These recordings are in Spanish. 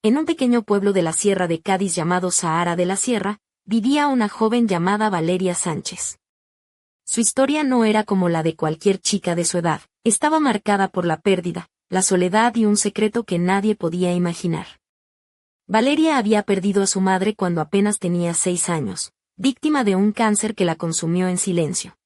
En un pequeño pueblo de la Sierra de Cádiz llamado Zahara de la Sierra, vivía una joven llamada Valeria Sánchez. Su historia no era como la de cualquier chica de su edad, estaba marcada por la pérdida, la soledad y un secreto que nadie podía imaginar. Valeria había perdido a su madre cuando apenas tenía 6 años, víctima de un cáncer que la consumió en silencio.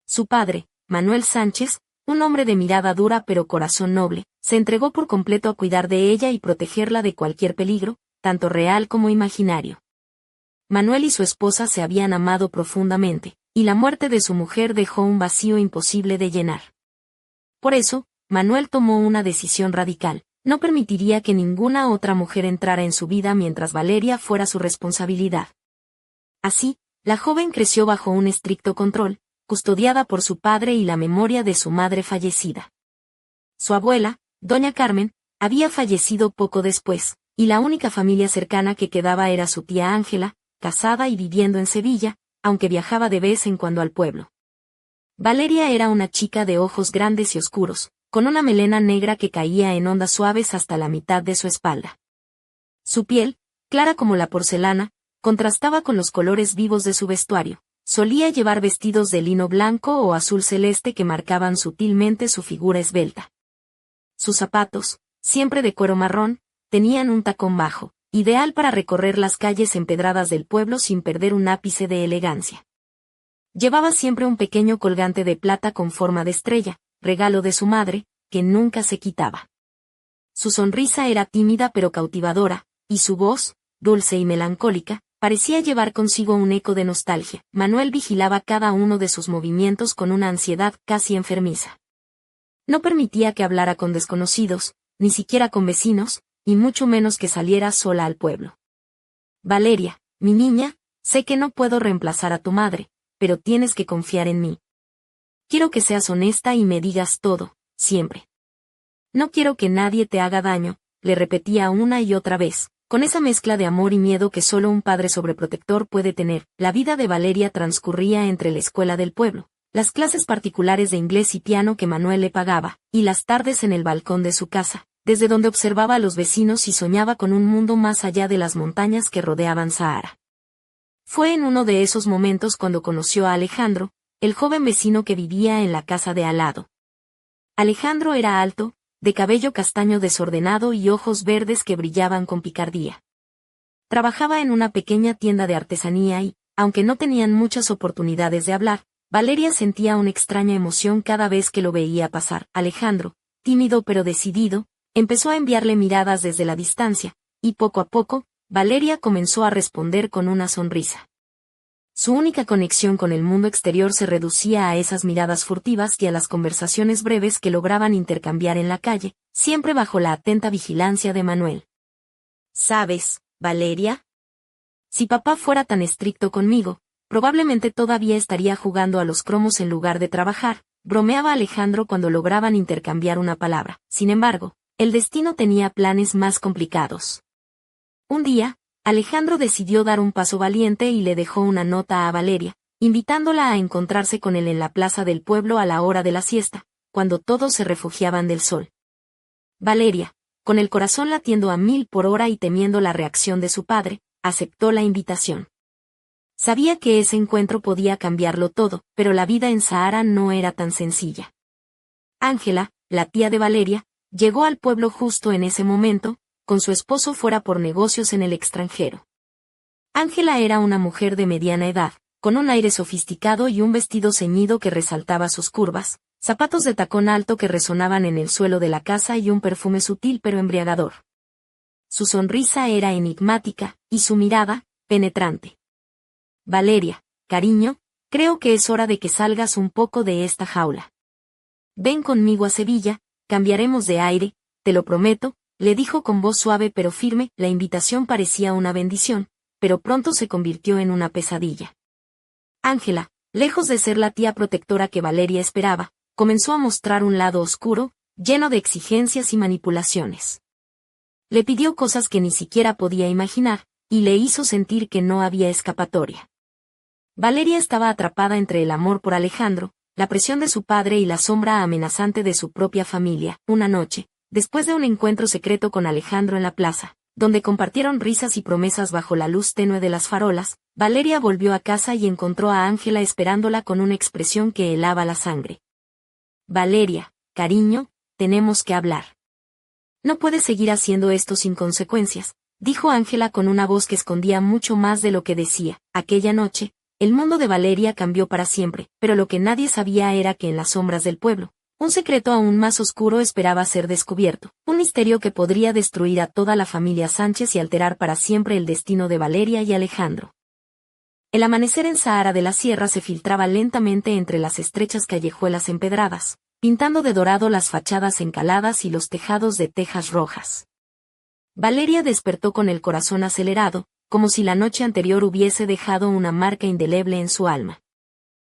Su padre, Manuel Sánchez, un hombre de mirada dura pero corazón noble, se entregó por completo a cuidar de ella y protegerla de cualquier peligro, tanto real como imaginario. Manuel y su esposa se habían amado profundamente, y la muerte de su mujer dejó un vacío imposible de llenar. Por eso, Manuel tomó una decisión radical: no permitiría que ninguna otra mujer entrara en su vida mientras Valeria fuera su responsabilidad. Así, la joven creció bajo un estricto control, custodiada por su padre y la memoria de su madre fallecida. Su abuela, doña Carmen, había fallecido poco después, y la única familia cercana que quedaba era su tía Ángela, casada y viviendo en Sevilla, aunque viajaba de vez en cuando al pueblo. Valeria era una chica de ojos grandes y oscuros, con una melena negra que caía en ondas suaves hasta la mitad de su espalda. Su piel, clara como la porcelana, contrastaba con los colores vivos de su vestuario. Solía llevar vestidos de lino blanco o azul celeste que marcaban sutilmente su figura esbelta. Sus zapatos, siempre de cuero marrón, tenían un tacón bajo, ideal para recorrer las calles empedradas del pueblo sin perder un ápice de elegancia. Llevaba siempre un pequeño colgante de plata con forma de estrella, regalo de su madre, que nunca se quitaba. Su sonrisa era tímida pero cautivadora, y su voz, dulce y melancólica, parecía llevar consigo un eco de nostalgia. Manuel vigilaba cada uno de sus movimientos con una ansiedad casi enfermiza. No permitía que hablara con desconocidos, ni siquiera con vecinos, y mucho menos que saliera sola al pueblo. Valeria, mi niña, sé que no puedo reemplazar a tu madre, pero tienes que confiar en mí. Quiero que seas honesta y me digas todo, siempre. No quiero que nadie te haga daño, le repetía una y otra vez. Con esa mezcla de amor y miedo que solo un padre sobreprotector puede tener, la vida de Valeria transcurría entre la escuela del pueblo, las clases particulares de inglés y piano que Manuel le pagaba, y las tardes en el balcón de su casa, desde donde observaba a los vecinos y soñaba con un mundo más allá de las montañas que rodeaban Zahara. Fue en uno de esos momentos cuando conoció a Alejandro, el joven vecino que vivía en la casa de al lado. Alejandro era alto, de cabello castaño desordenado y ojos verdes que brillaban con picardía. Trabajaba en una pequeña tienda de artesanía y, aunque no tenían muchas oportunidades de hablar, Valeria sentía una extraña emoción cada vez que lo veía pasar. Alejandro, tímido pero decidido, empezó a enviarle miradas desde la distancia, y poco a poco, Valeria comenzó a responder con una sonrisa. Su única conexión con el mundo exterior se reducía a esas miradas furtivas y a las conversaciones breves que lograban intercambiar en la calle, siempre bajo la atenta vigilancia de Manuel. ¿Sabes, Valeria? Si papá fuera tan estricto conmigo, probablemente todavía estaría jugando a los cromos en lugar de trabajar, bromeaba Alejandro cuando lograban intercambiar una palabra. Sin embargo, el destino tenía planes más complicados. Un día, Alejandro decidió dar un paso valiente y le dejó una nota a Valeria, invitándola a encontrarse con él en la plaza del pueblo a la hora de la siesta, cuando todos se refugiaban del sol. Valeria, con el corazón latiendo a 1000 por hora y temiendo la reacción de su padre, aceptó la invitación. Sabía que ese encuentro podía cambiarlo todo, pero la vida en Zahara no era tan sencilla. Ángela, la tía de Valeria, llegó al pueblo justo en ese momento, con su esposo fuera por negocios en el extranjero. Ángela era una mujer de mediana edad, con un aire sofisticado y un vestido ceñido que resaltaba sus curvas, zapatos de tacón alto que resonaban en el suelo de la casa y un perfume sutil pero embriagador. Su sonrisa era enigmática, y su mirada, penetrante. Valeria, cariño, creo que es hora de que salgas un poco de esta jaula. Ven conmigo a Sevilla, cambiaremos de aire, te lo prometo, le dijo con voz suave pero firme. La invitación parecía una bendición, pero pronto se convirtió en una pesadilla. Ángela, lejos de ser la tía protectora que Valeria esperaba, comenzó a mostrar un lado oscuro, lleno de exigencias y manipulaciones. Le pidió cosas que ni siquiera podía imaginar, y le hizo sentir que no había escapatoria. Valeria estaba atrapada entre el amor por Alejandro, la presión de su padre y la sombra amenazante de su propia familia. Una noche, después de un encuentro secreto con Alejandro en la plaza, donde compartieron risas y promesas bajo la luz tenue de las farolas, Valeria volvió a casa y encontró a Ángela esperándola con una expresión que helaba la sangre. Valeria, cariño, tenemos que hablar. No puedes seguir haciendo esto sin consecuencias, dijo Ángela con una voz que escondía mucho más de lo que decía. Aquella noche, el mundo de Valeria cambió para siempre, pero lo que nadie sabía era que en las sombras del pueblo, un secreto aún más oscuro esperaba ser descubierto, un misterio que podría destruir a toda la familia Sánchez y alterar para siempre el destino de Valeria y Alejandro. El amanecer en Zahara de la Sierra se filtraba lentamente entre las estrechas callejuelas empedradas, pintando de dorado las fachadas encaladas y los tejados de tejas rojas. Valeria despertó con el corazón acelerado, como si la noche anterior hubiese dejado una marca indeleble en su alma.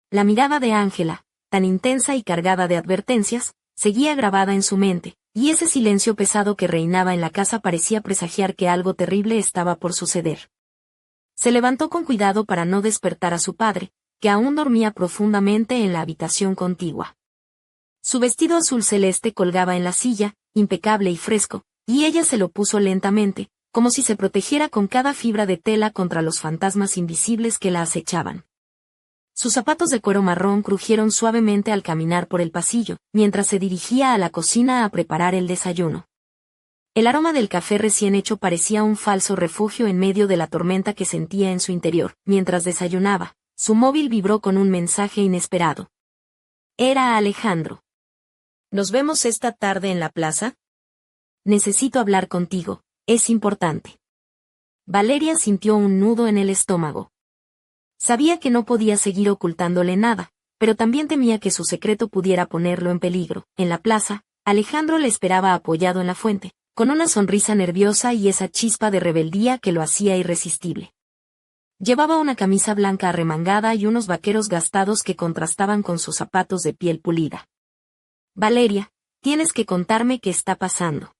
La mirada de Ángela, tan intensa y cargada de advertencias, seguía grabada en su mente, y ese silencio pesado que reinaba en la casa parecía presagiar que algo terrible estaba por suceder. Se levantó con cuidado para no despertar a su padre, que aún dormía profundamente en la habitación contigua. Su vestido azul celeste colgaba en la silla, impecable y fresco, y ella se lo puso lentamente, como si se protegiera con cada fibra de tela contra los fantasmas invisibles que la acechaban. Sus zapatos de cuero marrón crujieron suavemente al caminar por el pasillo, mientras se dirigía a la cocina a preparar el desayuno. El aroma del café recién hecho parecía un falso refugio en medio de la tormenta que sentía en su interior. Mientras desayunaba, su móvil vibró con un mensaje inesperado. Era Alejandro. ¿Nos vemos esta tarde en la plaza? Necesito hablar contigo, es importante. Valeria sintió un nudo en el estómago. Sabía que no podía seguir ocultándole nada, pero también temía que su secreto pudiera ponerlo en peligro. En la plaza, Alejandro le esperaba apoyado en la fuente, con una sonrisa nerviosa y esa chispa de rebeldía que lo hacía irresistible. Llevaba una camisa blanca arremangada y unos vaqueros gastados que contrastaban con sus zapatos de piel pulida. Valeria, tienes que contarme qué está pasando.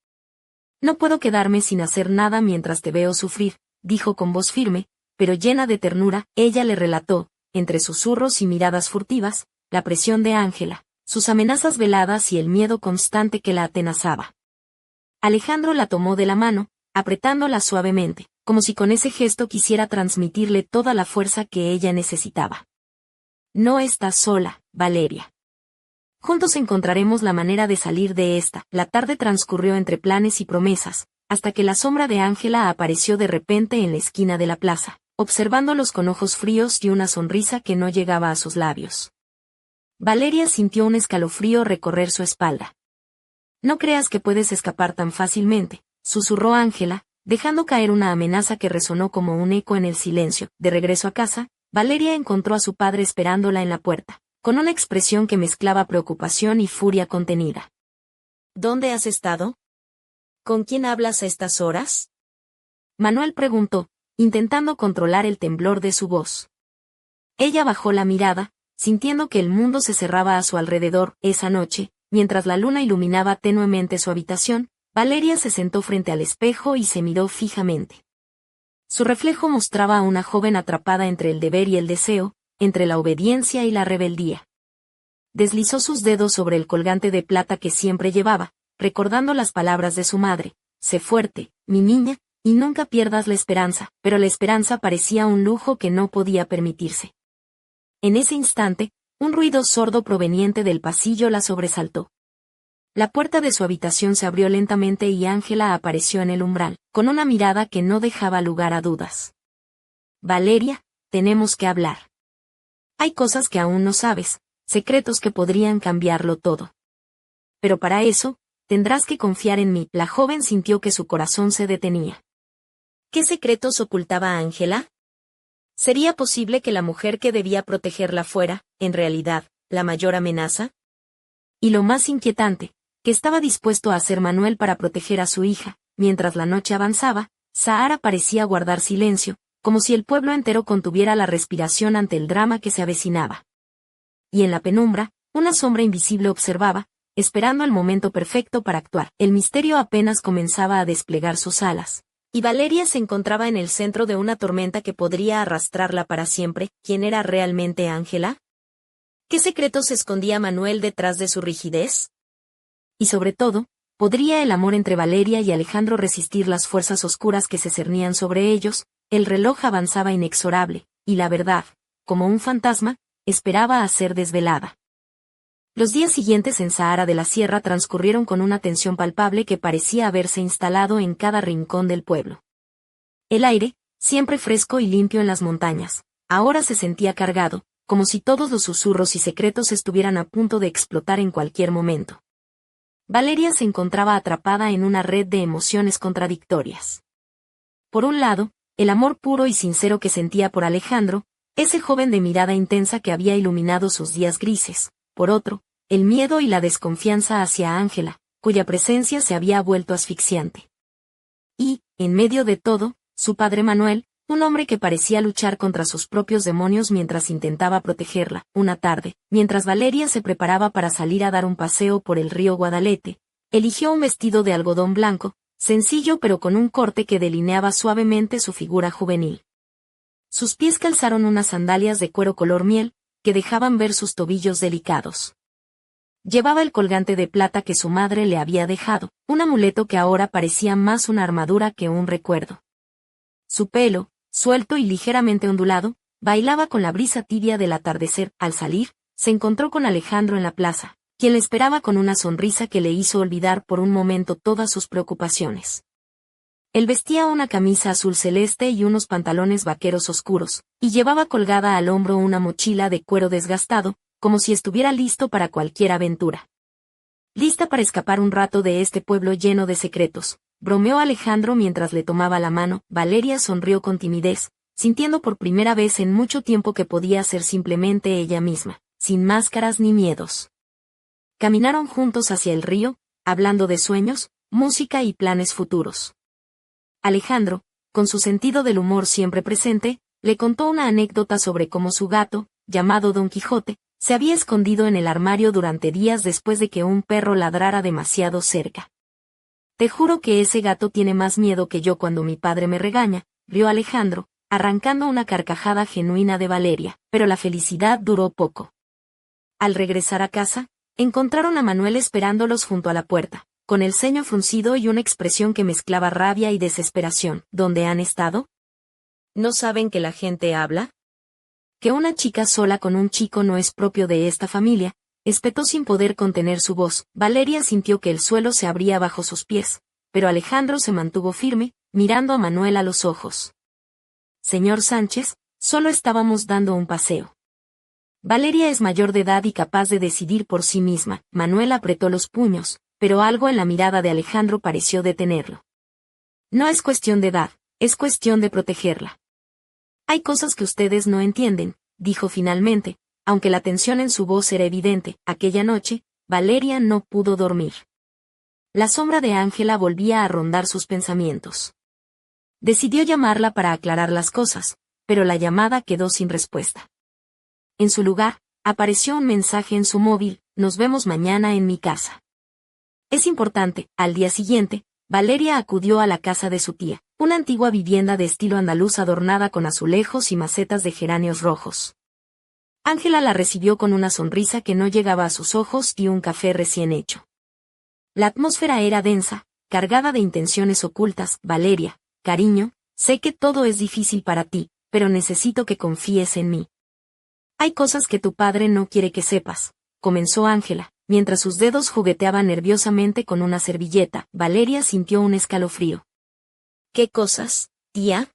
No puedo quedarme sin hacer nada mientras te veo sufrir, dijo con voz firme, pero llena de ternura. Ella le relató, entre susurros y miradas furtivas, la presión de Ángela, sus amenazas veladas y el miedo constante que la atenazaba. Alejandro la tomó de la mano, apretándola suavemente, como si con ese gesto quisiera transmitirle toda la fuerza que ella necesitaba. No estás sola, Valeria. Juntos encontraremos la manera de salir de esta. La tarde transcurrió entre planes y promesas, hasta que la sombra de Ángela apareció de repente en la esquina de la plaza, observándolos con ojos fríos y una sonrisa que no llegaba a sus labios. Valeria sintió un escalofrío recorrer su espalda. No creas que puedes escapar tan fácilmente, susurró Ángela, dejando caer una amenaza que resonó como un eco en el silencio. De regreso a casa, Valeria encontró a su padre esperándola en la puerta, con una expresión que mezclaba preocupación y furia contenida. ¿Dónde has estado? ¿Con quién hablas a estas horas? Manuel preguntó, intentando controlar el temblor de su voz. Ella bajó la mirada, sintiendo que el mundo se cerraba a su alrededor. Esa noche, mientras la luna iluminaba tenuemente su habitación, Valeria se sentó frente al espejo y se miró fijamente. Su reflejo mostraba a una joven atrapada entre el deber y el deseo, entre la obediencia y la rebeldía. Deslizó sus dedos sobre el colgante de plata que siempre llevaba, recordando las palabras de su madre: sé fuerte, mi niña, y nunca pierdas la esperanza. Pero la esperanza parecía un lujo que no podía permitirse. En ese instante, un ruido sordo proveniente del pasillo la sobresaltó. La puerta de su habitación se abrió lentamente y Ángela apareció en el umbral, con una mirada que no dejaba lugar a dudas. Valeria, tenemos que hablar. Hay cosas que aún no sabes, secretos que podrían cambiarlo todo. Pero para eso, tendrás que confiar en mí. La joven sintió que su corazón se detenía. ¿Qué secretos ocultaba Ángela? ¿Sería posible que la mujer que debía protegerla fuera, en realidad, la mayor amenaza? Y lo más inquietante, que estaba dispuesto a hacer Manuel para proteger a su hija. Mientras la noche avanzaba, Zahara parecía guardar silencio, como si el pueblo entero contuviera la respiración ante el drama que se avecinaba. Y en la penumbra, una sombra invisible observaba, esperando el momento perfecto para actuar. El misterio apenas comenzaba a desplegar sus alas, y Valeria se encontraba en el centro de una tormenta que podría arrastrarla para siempre. ¿Quién era realmente Ángela? ¿Qué secretos escondía Manuel detrás de su rigidez? Y sobre todo, ¿Podría el amor entre Valeria y Alejandro resistir las fuerzas oscuras que se cernían sobre ellos? El reloj avanzaba inexorable, y la verdad, como un fantasma, esperaba a ser desvelada. Los días siguientes en Sahara de la Sierra transcurrieron con una tensión palpable que parecía haberse instalado en cada rincón del pueblo. El aire, siempre fresco y limpio en las montañas, ahora se sentía cargado, como si todos los susurros y secretos estuvieran a punto de explotar en cualquier momento. Valeria se encontraba atrapada en una red de emociones contradictorias. Por un lado, el amor puro y sincero que sentía por Alejandro, ese joven de mirada intensa que había iluminado sus días grises. Por otro, el miedo y la desconfianza hacia Ángela, cuya presencia se había vuelto asfixiante. Y, en medio de todo, su padre Manuel, un hombre que parecía luchar contra sus propios demonios mientras intentaba protegerla. Una tarde, mientras Valeria se preparaba para salir a dar un paseo por el río Guadalete, eligió un vestido de algodón blanco, sencillo pero con un corte que delineaba suavemente su figura juvenil. Sus pies calzaron unas sandalias de cuero color miel, que dejaban ver sus tobillos delicados. Llevaba el colgante de plata que su madre le había dejado, un amuleto que ahora parecía más una armadura que un recuerdo. Su pelo, suelto y ligeramente ondulado, bailaba con la brisa tibia del atardecer. Al salir, se encontró con Alejandro en la plaza, quien le esperaba con una sonrisa que le hizo olvidar por un momento todas sus preocupaciones. Él vestía una camisa azul celeste y unos pantalones vaqueros oscuros, y llevaba colgada al hombro una mochila de cuero desgastado, como si estuviera listo para cualquier aventura. Lista para escapar un rato de este pueblo lleno de secretos, bromeó Alejandro mientras le tomaba la mano. Valeria sonrió con timidez, sintiendo por primera vez en mucho tiempo que podía ser simplemente ella misma, sin máscaras ni miedos. Caminaron juntos hacia el río, hablando de sueños, música y planes futuros. Alejandro, con su sentido del humor siempre presente, le contó una anécdota sobre cómo su gato, llamado Don Quijote, se había escondido en el armario durante días después de que un perro ladrara demasiado cerca. Te juro que ese gato tiene más miedo que yo cuando mi padre me regaña, rió Alejandro, arrancando una carcajada genuina de Valeria, pero la felicidad duró poco. Al regresar a casa, encontraron a Manuel esperándolos junto a la puerta, con el ceño fruncido y una expresión que mezclaba rabia y desesperación. ¿Dónde han estado? ¿No saben que la gente habla? Que una chica sola con un chico no es propio de esta familia, espetó sin poder contener su voz. Valeria sintió que el suelo se abría bajo sus pies, pero Alejandro se mantuvo firme, mirando a Manuel a los ojos. Señor Sánchez, solo estábamos dando un paseo. Valeria es mayor de edad y capaz de decidir por sí misma. Manuel apretó los puños, pero algo en la mirada de Alejandro pareció detenerlo. No es cuestión de edad, es cuestión de protegerla. Hay cosas que ustedes no entienden, dijo finalmente, aunque la tensión en su voz era evidente. Aquella noche, Valeria no pudo dormir. La sombra de Ángela volvía a rondar sus pensamientos. Decidió llamarla para aclarar las cosas, pero la llamada quedó sin respuesta. En su lugar, apareció un mensaje en su móvil: nos vemos mañana en mi casa. Es importante. Al día siguiente, Valeria acudió a la casa de su tía, una antigua vivienda de estilo andaluz adornada con azulejos y macetas de geranios rojos. Ángela la recibió con una sonrisa que no llegaba a sus ojos y un café recién hecho. La atmósfera era densa, cargada de intenciones ocultas. Valeria, cariño, sé que todo es difícil para ti, pero necesito que confíes en mí. Hay cosas que tu padre no quiere que sepas, comenzó Ángela, mientras sus dedos jugueteaban nerviosamente con una servilleta. Valeria sintió un escalofrío. ¿Qué cosas, tía?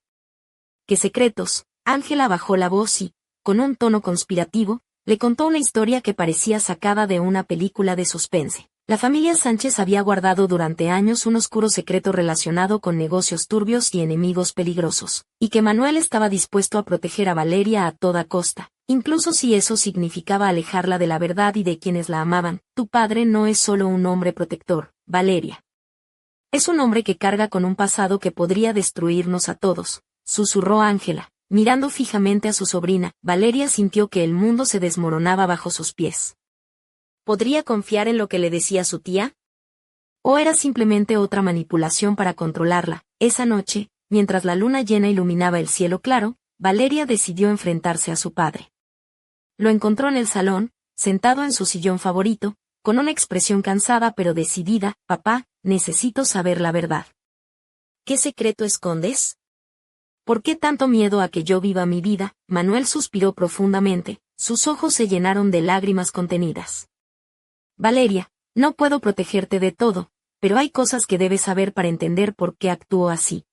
¿Qué secretos? Ángela bajó la voz y, con un tono conspirativo, le contó una historia que parecía sacada de una película de suspense. La familia Sánchez había guardado durante años un oscuro secreto relacionado con negocios turbios y enemigos peligrosos, y que Manuel estaba dispuesto a proteger a Valeria a toda costa, incluso si eso significaba alejarla de la verdad y de quienes la amaban. Tu padre no es solo un hombre protector, Valeria. Es un hombre que carga con un pasado que podría destruirnos a todos, susurró Ángela, mirando fijamente a su sobrina. Valeria sintió que el mundo se desmoronaba bajo sus pies. ¿Podría confiar en lo que le decía su tía? ¿O era simplemente otra manipulación para controlarla? Esa noche, mientras la luna llena iluminaba el cielo claro, Valeria decidió enfrentarse a su padre. Lo encontró en el salón, sentado en su sillón favorito, con una expresión cansada pero decidida. Papá, necesito saber la verdad. ¿Qué secreto escondes? ¿Por qué tanto miedo a que yo viva mi vida? Manuel suspiró profundamente, sus ojos se llenaron de lágrimas contenidas. Valeria, no puedo protegerte de todo, pero hay cosas que debes saber para entender por qué actúo así.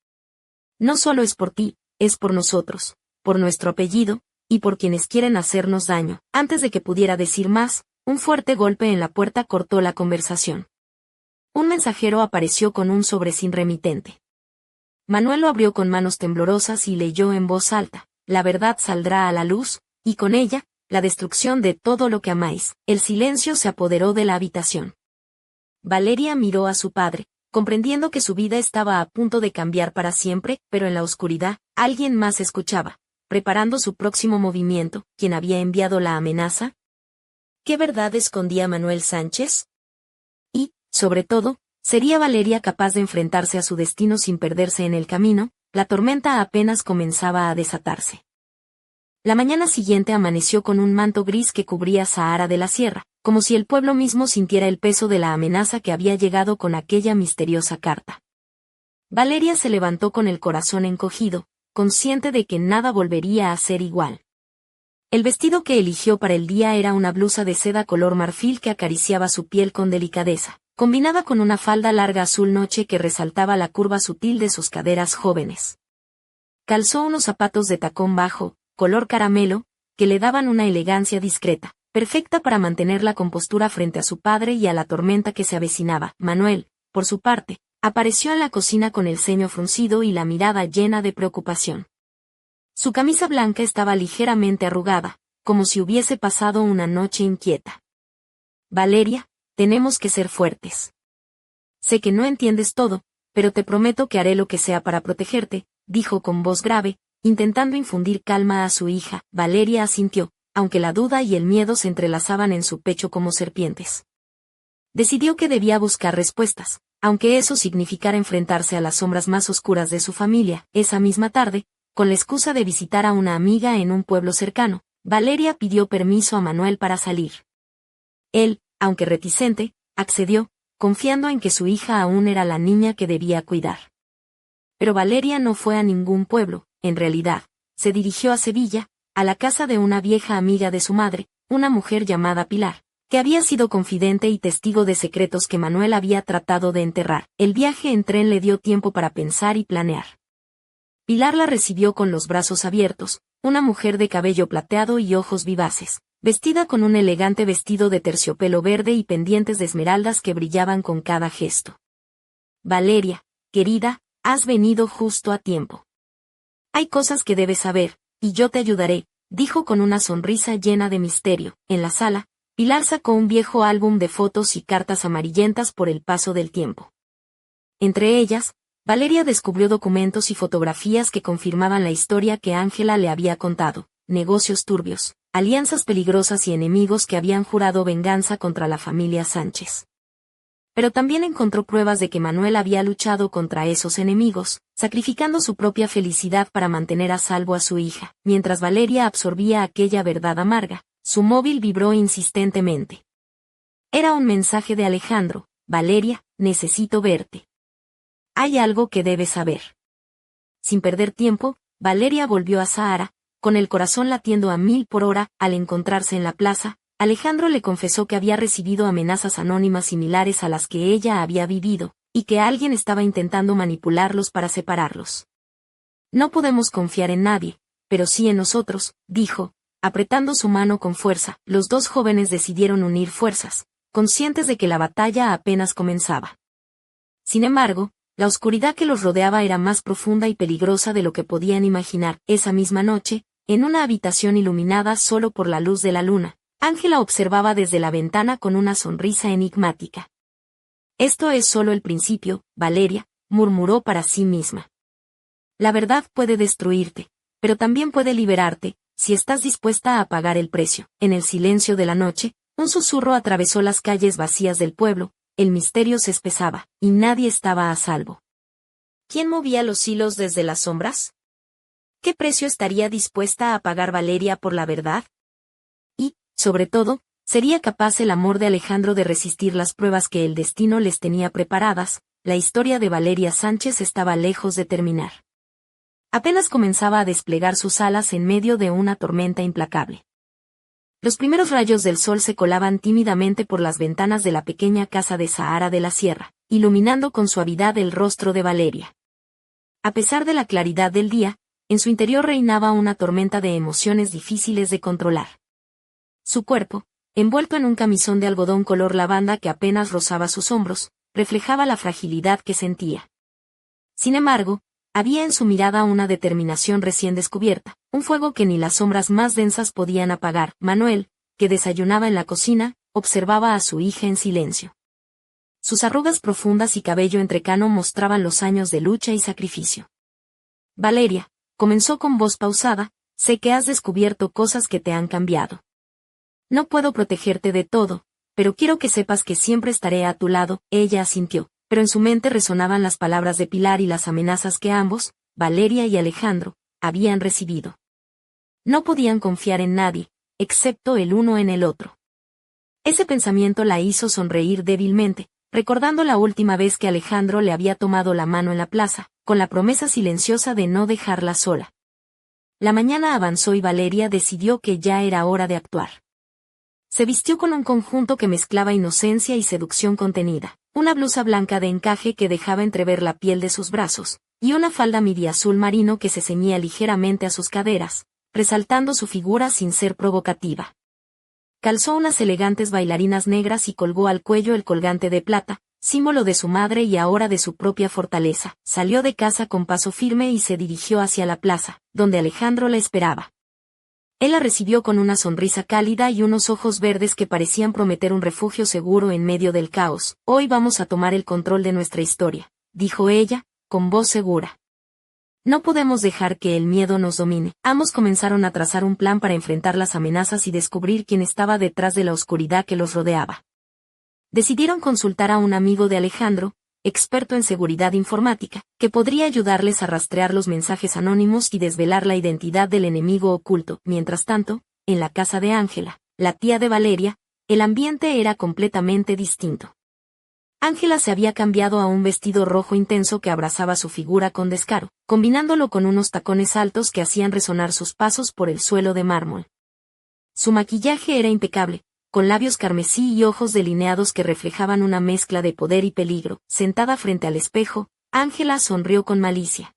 No solo es por ti, es por nosotros, por nuestro apellido, y por quienes quieren hacernos daño. Antes de que pudiera decir más, un fuerte golpe en la puerta cortó la conversación. Un mensajero apareció con un sobre sin remitente. Manuel lo abrió con manos temblorosas y leyó en voz alta: la verdad saldrá a la luz, y con ella, la destrucción de todo lo que amáis. El silencio se apoderó de la habitación. Valeria miró a su padre, comprendiendo que su vida estaba a punto de cambiar para siempre, pero en la oscuridad, alguien más escuchaba, preparando su próximo movimiento. ¿Quién había enviado la amenaza? ¿Qué verdad escondía Manuel Sánchez? Y, sobre todo, ¿sería Valeria capaz de enfrentarse a su destino sin perderse en el camino? La tormenta apenas comenzaba a desatarse. La mañana siguiente amaneció con un manto gris que cubría Sahara de la Sierra, como si el pueblo mismo sintiera el peso de la amenaza que había llegado con aquella misteriosa carta. Valeria se levantó con el corazón encogido, consciente de que nada volvería a ser igual. El vestido que eligió para el día era una blusa de seda color marfil que acariciaba su piel con delicadeza, combinada con una falda larga azul noche que resaltaba la curva sutil de sus caderas jóvenes. Calzó unos zapatos de tacón bajo, color caramelo, que le daban una elegancia discreta, perfecta para mantener la compostura frente a su padre y a la tormenta que se avecinaba. Manuel, por su parte, apareció en la cocina con el ceño fruncido y la mirada llena de preocupación. Su camisa blanca estaba ligeramente arrugada, como si hubiese pasado una noche inquieta. Valeria, tenemos que ser fuertes. Sé que no entiendes todo, pero te prometo que haré lo que sea para protegerte, dijo con voz grave, intentando infundir calma a su hija. Valeria asintió, aunque la duda y el miedo se entrelazaban en su pecho como serpientes. Decidió que debía buscar respuestas, aunque eso significara enfrentarse a las sombras más oscuras de su familia. Esa misma tarde, con la excusa de visitar a una amiga en un pueblo cercano, Valeria pidió permiso a Manuel para salir. Él, aunque reticente, accedió, confiando en que su hija aún era la niña que debía cuidar. Pero Valeria no fue a ningún pueblo, en realidad, se dirigió a Sevilla, a la casa de una vieja amiga de su madre, una mujer llamada Pilar, que había sido confidente y testigo de secretos que Manuel había tratado de enterrar. El viaje en tren le dio tiempo para pensar y planear. Pilar la recibió con los brazos abiertos, una mujer de cabello plateado y ojos vivaces, vestida con un elegante vestido de terciopelo verde y pendientes de esmeraldas que brillaban con cada gesto. Valeria, querida, has venido justo a tiempo. Hay cosas que debes saber, y yo te ayudaré, dijo con una sonrisa llena de misterio. En la sala, Pilar sacó un viejo álbum de fotos y cartas amarillentas por el paso del tiempo. Entre ellas, Valeria descubrió documentos y fotografías que confirmaban la historia que Ángela le había contado: negocios turbios, alianzas peligrosas y enemigos que habían jurado venganza contra la familia Sánchez. Pero también encontró pruebas de que Manuel había luchado contra esos enemigos, sacrificando su propia felicidad para mantener a salvo a su hija. Mientras Valeria absorbía aquella verdad amarga, su móvil vibró insistentemente. Era un mensaje de Alejandro: Valeria, necesito verte. Hay algo que debes saber. Sin perder tiempo, Valeria volvió a Sahara, con el corazón latiendo a 1000 por hora. Al encontrarse en la plaza, Alejandro le confesó que había recibido amenazas anónimas similares a las que ella había vivido, y que alguien estaba intentando manipularlos para separarlos. No podemos confiar en nadie, pero sí en nosotros, dijo, apretando su mano con fuerza. Los dos jóvenes decidieron unir fuerzas, conscientes de que la batalla apenas comenzaba. Sin embargo, la oscuridad que los rodeaba era más profunda y peligrosa de lo que podían imaginar. Esa misma noche, en una habitación iluminada solo por la luz de la luna, Ángela observaba desde la ventana con una sonrisa enigmática. Esto es solo el principio, Valeria, murmuró para sí misma. La verdad puede destruirte, pero también puede liberarte, si estás dispuesta a pagar el precio. En el silencio de la noche, un susurro atravesó las calles vacías del pueblo. El misterio se espesaba, y nadie estaba a salvo. ¿Quién movía los hilos desde las sombras? ¿Qué precio estaría dispuesta a pagar Valeria por la verdad? Y, sobre todo, ¿Sería capaz el amor de Alejandro de resistir las pruebas que el destino les tenía preparadas? La historia de Valeria Sánchez estaba lejos de terminar. Apenas comenzaba a desplegar sus alas en medio de una tormenta implacable. Los primeros rayos del sol se colaban tímidamente por las ventanas de la pequeña casa de Sahara de la Sierra, iluminando con suavidad el rostro de Valeria. A pesar de la claridad del día, en su interior reinaba una tormenta de emociones difíciles de controlar. Su cuerpo, envuelto en un camisón de algodón color lavanda que apenas rozaba sus hombros, reflejaba la fragilidad que sentía. Sin embargo, había en su mirada una determinación recién descubierta, un fuego que ni las sombras más densas podían apagar. Manuel, que desayunaba en la cocina, observaba a su hija en silencio. Sus arrugas profundas y cabello entrecano mostraban los años de lucha y sacrificio. Valeria, comenzó con voz pausada, sé que has descubierto cosas que te han cambiado. No puedo protegerte de todo, pero quiero que sepas que siempre estaré a tu lado. Ella asintió, pero en su mente resonaban las palabras de Pilar y las amenazas que ambos, Valeria y Alejandro, habían recibido. No podían confiar en nadie, excepto el uno en el otro. Ese pensamiento la hizo sonreír débilmente, recordando la última vez que Alejandro le había tomado la mano en la plaza, con la promesa silenciosa de no dejarla sola. La mañana avanzó y Valeria decidió que ya era hora de actuar. Se vistió con un conjunto que mezclaba inocencia y seducción contenida, una blusa blanca de encaje que dejaba entrever la piel de sus brazos, y una falda midi azul marino que se ceñía ligeramente a sus caderas, resaltando su figura sin ser provocativa. Calzó unas elegantes bailarinas negras y colgó al cuello el colgante de plata, símbolo de su madre y ahora de su propia fortaleza. Salió de casa con paso firme y se dirigió hacia la plaza, donde Alejandro la esperaba. Él la recibió con una sonrisa cálida y unos ojos verdes que parecían prometer un refugio seguro en medio del caos. Hoy vamos a tomar el control de nuestra historia, dijo ella, con voz segura. No podemos dejar que el miedo nos domine. Ambos comenzaron a trazar un plan para enfrentar las amenazas y descubrir quién estaba detrás de la oscuridad que los rodeaba. Decidieron consultar a un amigo de Alejandro, experto en seguridad informática, que podría ayudarles a rastrear los mensajes anónimos y desvelar la identidad del enemigo oculto. Mientras tanto, en la casa de Ángela, la tía de Valeria, el ambiente era completamente distinto. Ángela se había cambiado a un vestido rojo intenso que abrazaba su figura con descaro, combinándolo con unos tacones altos que hacían resonar sus pasos por el suelo de mármol. Su maquillaje era impecable, con labios carmesí y ojos delineados que reflejaban una mezcla de poder y peligro. Sentada frente al espejo, Ángela sonrió con malicia.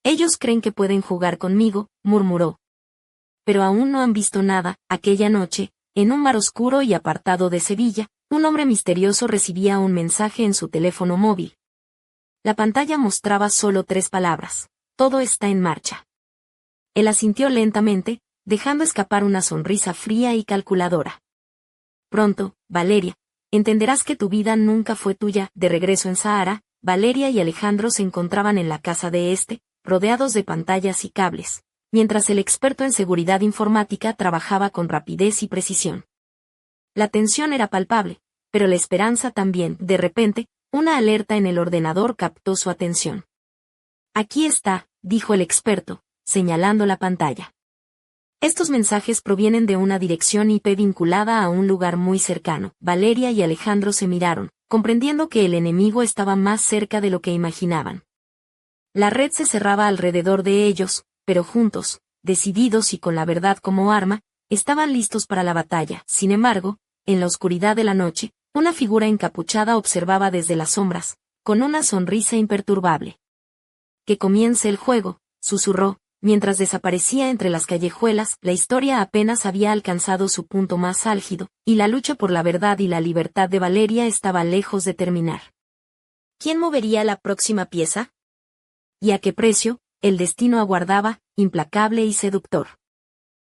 Ellos creen que pueden jugar conmigo, murmuró. Pero aún no han visto nada. Aquella noche, en un bar oscuro y apartado de Sevilla, un hombre misterioso recibía un mensaje en su teléfono móvil. La pantalla mostraba solo 3 palabras: todo está en marcha. Él asintió lentamente, dejando escapar una sonrisa fría y calculadora. Pronto, Valeria, entenderás que tu vida nunca fue tuya. De regreso en Sahara, Valeria y Alejandro se encontraban en la casa de rodeados de pantallas y cables, mientras el experto en seguridad informática trabajaba con rapidez y precisión. La tensión era palpable, pero la esperanza también. De repente, una alerta en el ordenador captó su atención. Aquí está, dijo el experto, señalando la pantalla. Estos mensajes provienen de una dirección IP vinculada a un lugar muy cercano. Valeria y Alejandro se miraron, comprendiendo que el enemigo estaba más cerca de lo que imaginaban. La red se cerraba alrededor de ellos, pero juntos, decididos y con la verdad como arma, estaban listos para la batalla. Sin embargo, en la oscuridad de la noche, una figura encapuchada observaba desde las sombras, con una sonrisa imperturbable. Que comience el juego, susurró, mientras desaparecía entre las callejuelas. La historia apenas había alcanzado su punto más álgido, y la lucha por la verdad y la libertad de Valeria estaba lejos de terminar. ¿Quién movería la próxima pieza? ¿Y a qué precio? El destino aguardaba, implacable y seductor.